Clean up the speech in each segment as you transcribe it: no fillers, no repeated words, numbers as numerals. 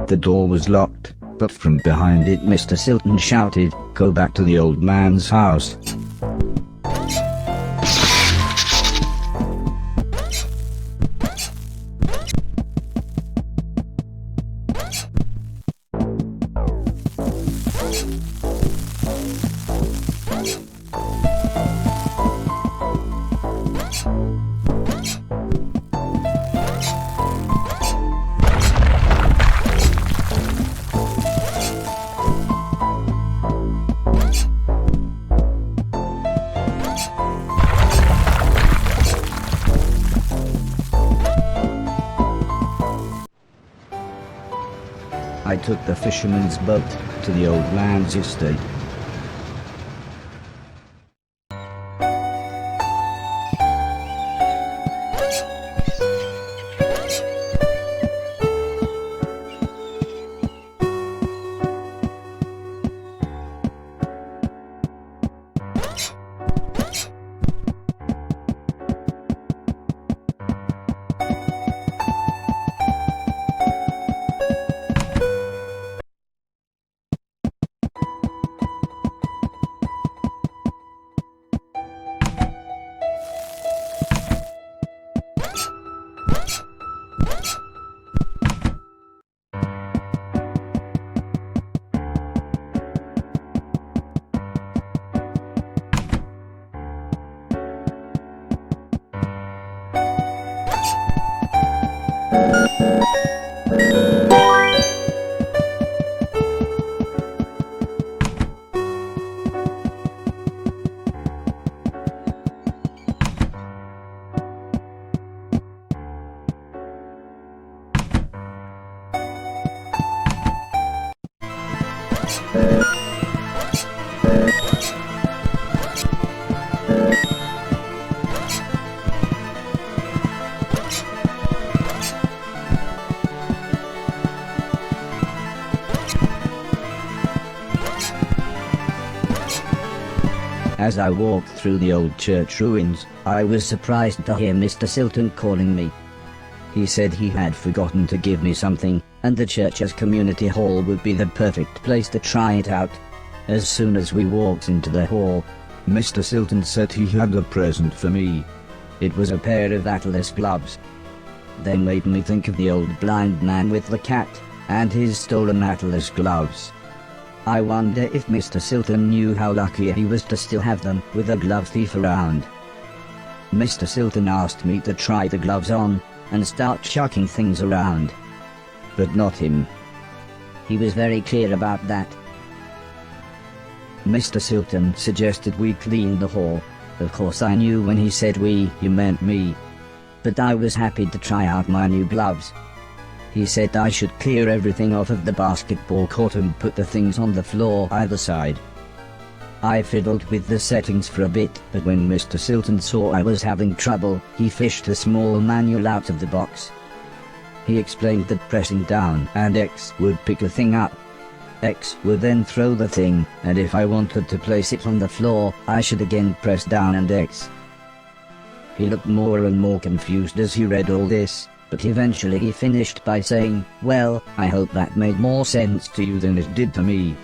The door was locked, but from behind it Mr. Silton shouted, "Go back to the old man's house." I took the fisherman's boat to the old man's estate. As I walked through the old church ruins, I was surprised to hear Mr. Silton calling me. He said he had forgotten to give me something, and the church's community hall would be the perfect place to try it out. As soon as we walked into the hall, Mr. Silton said he had a present for me. It was a pair of Atlas gloves. They made me think of the old blind man with the cat, and his stolen Atlas gloves. I wonder if Mr. Silton knew how lucky he was to still have them with a glove thief around. Mr. Silton asked me to try the gloves on and start chucking things around. But not him. He was very clear about that. Mr. Silton suggested we clean the hall. Of course I knew when he said we, he meant me. But I was happy to try out my new gloves. He said I should clear everything off of the basketball court and put the things on the floor either side. I fiddled with the settings for a bit, but when Mr. Silton saw I was having trouble, he fished a small manual out of the box. He explained that pressing down and X would pick the thing up. X would then throw the thing, and if I wanted to place it on the floor, I should again press down and X. He looked more and more confused as he read all this. But eventually he finished by saying, "Well, I hope that made more sense to you than it did to me."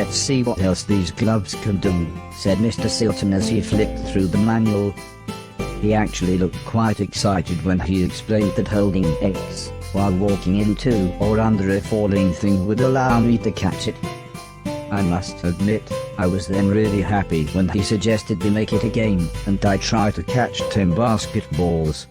let's see what else these gloves can do, said Mr. Silton as he flipped through the manual. He actually looked quite excited when he explained that holding X while walking into or under a falling thing would allow me to catch it. I must admit, I was then really happy when he suggested we make it a game and I try to catch 10 basketballs.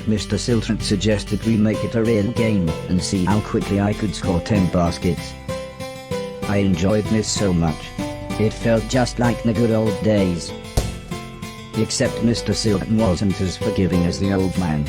Mr. Silton suggested we make it a real game and see how quickly I could score 10 baskets. I enjoyed this so much. It felt just like the good old days. Except Mr. Silton wasn't as forgiving as the old man.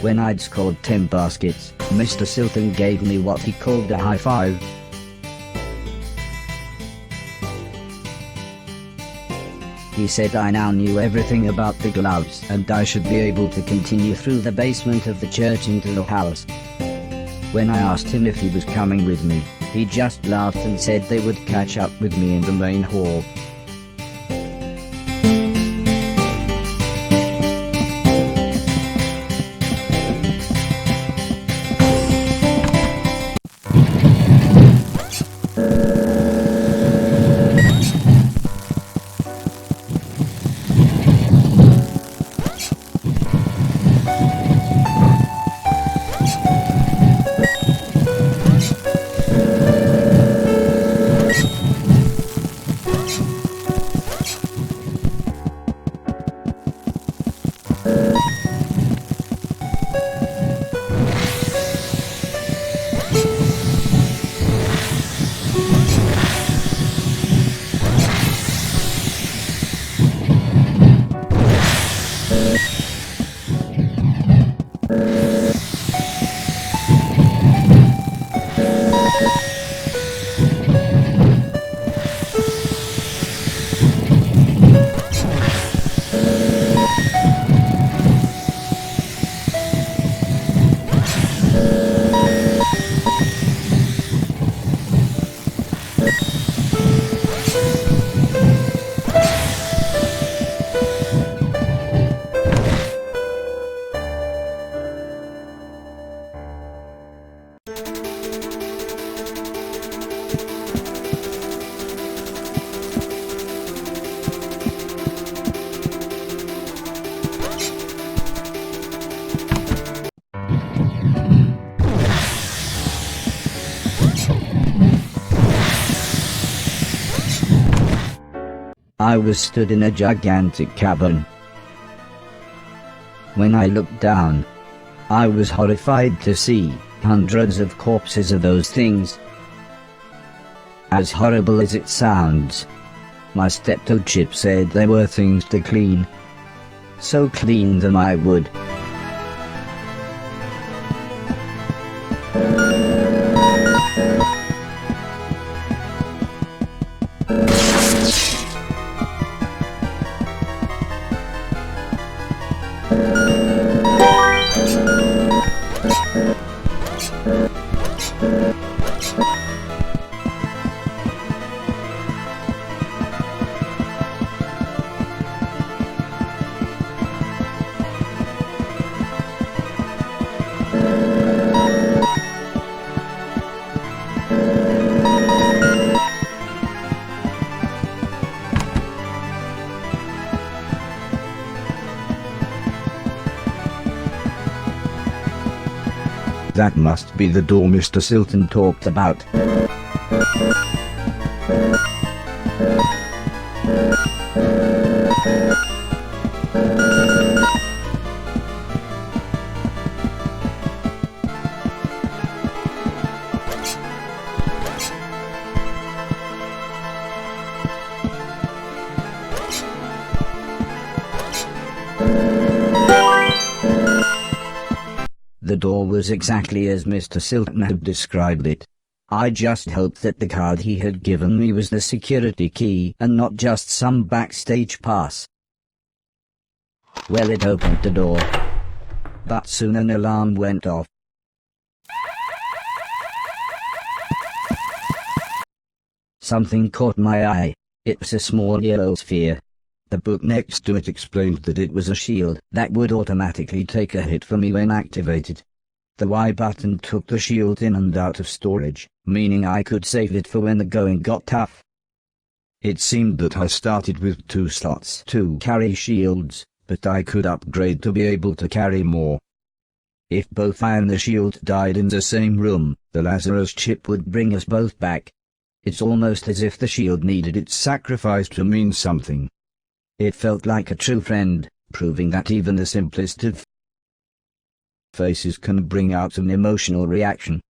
When I'd scored 10 baskets, Mr. Silton gave me what he called a high five. He said I now knew everything about the gloves and I should be able to continue through the basement of the church into the house. When I asked him if he was coming with me, he just laughed and said they would catch up with me in the main hall. I was stood in a gigantic cavern. When I looked down, I was horrified to see hundreds of corpses of those things. As horrible as it sounds, my stepdad Chip said there were things to clean. So clean them I would. That must be the door Mr. Silton talked about. The door was exactly as Mr. Silton had described it. I just hoped that the card he had given me was the security key and not just some backstage pass. Well, it opened the door, but soon an alarm went off. Something caught my eye. It was a small yellow sphere. The book next to it explained that it was a shield that would automatically take a hit for me when activated. The Y button took the shield in and out of storage, meaning I could save it for when the going got tough. It seemed that I started with 2 slots to carry shields, but I could upgrade to be able to carry more. If both I and the shield died in the same room, the Lazarus chip would bring us both back. It's almost as if the shield needed its sacrifice to mean something. It felt like a true friend, proving that even the simplest of faces can bring out an emotional reaction.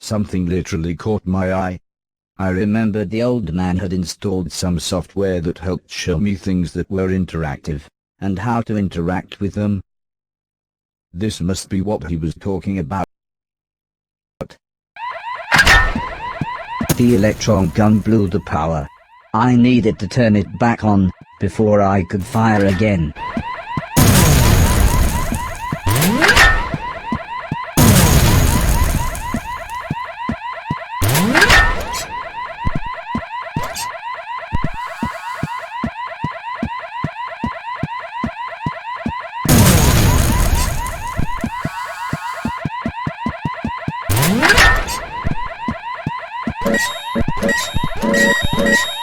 Something literally caught my eye. I remembered the old man had installed some software that helped show me things that were interactive, and how to interact with them. This must be what he was talking about. The electron gun blew the power. I needed to turn it back on before I could fire again. Push.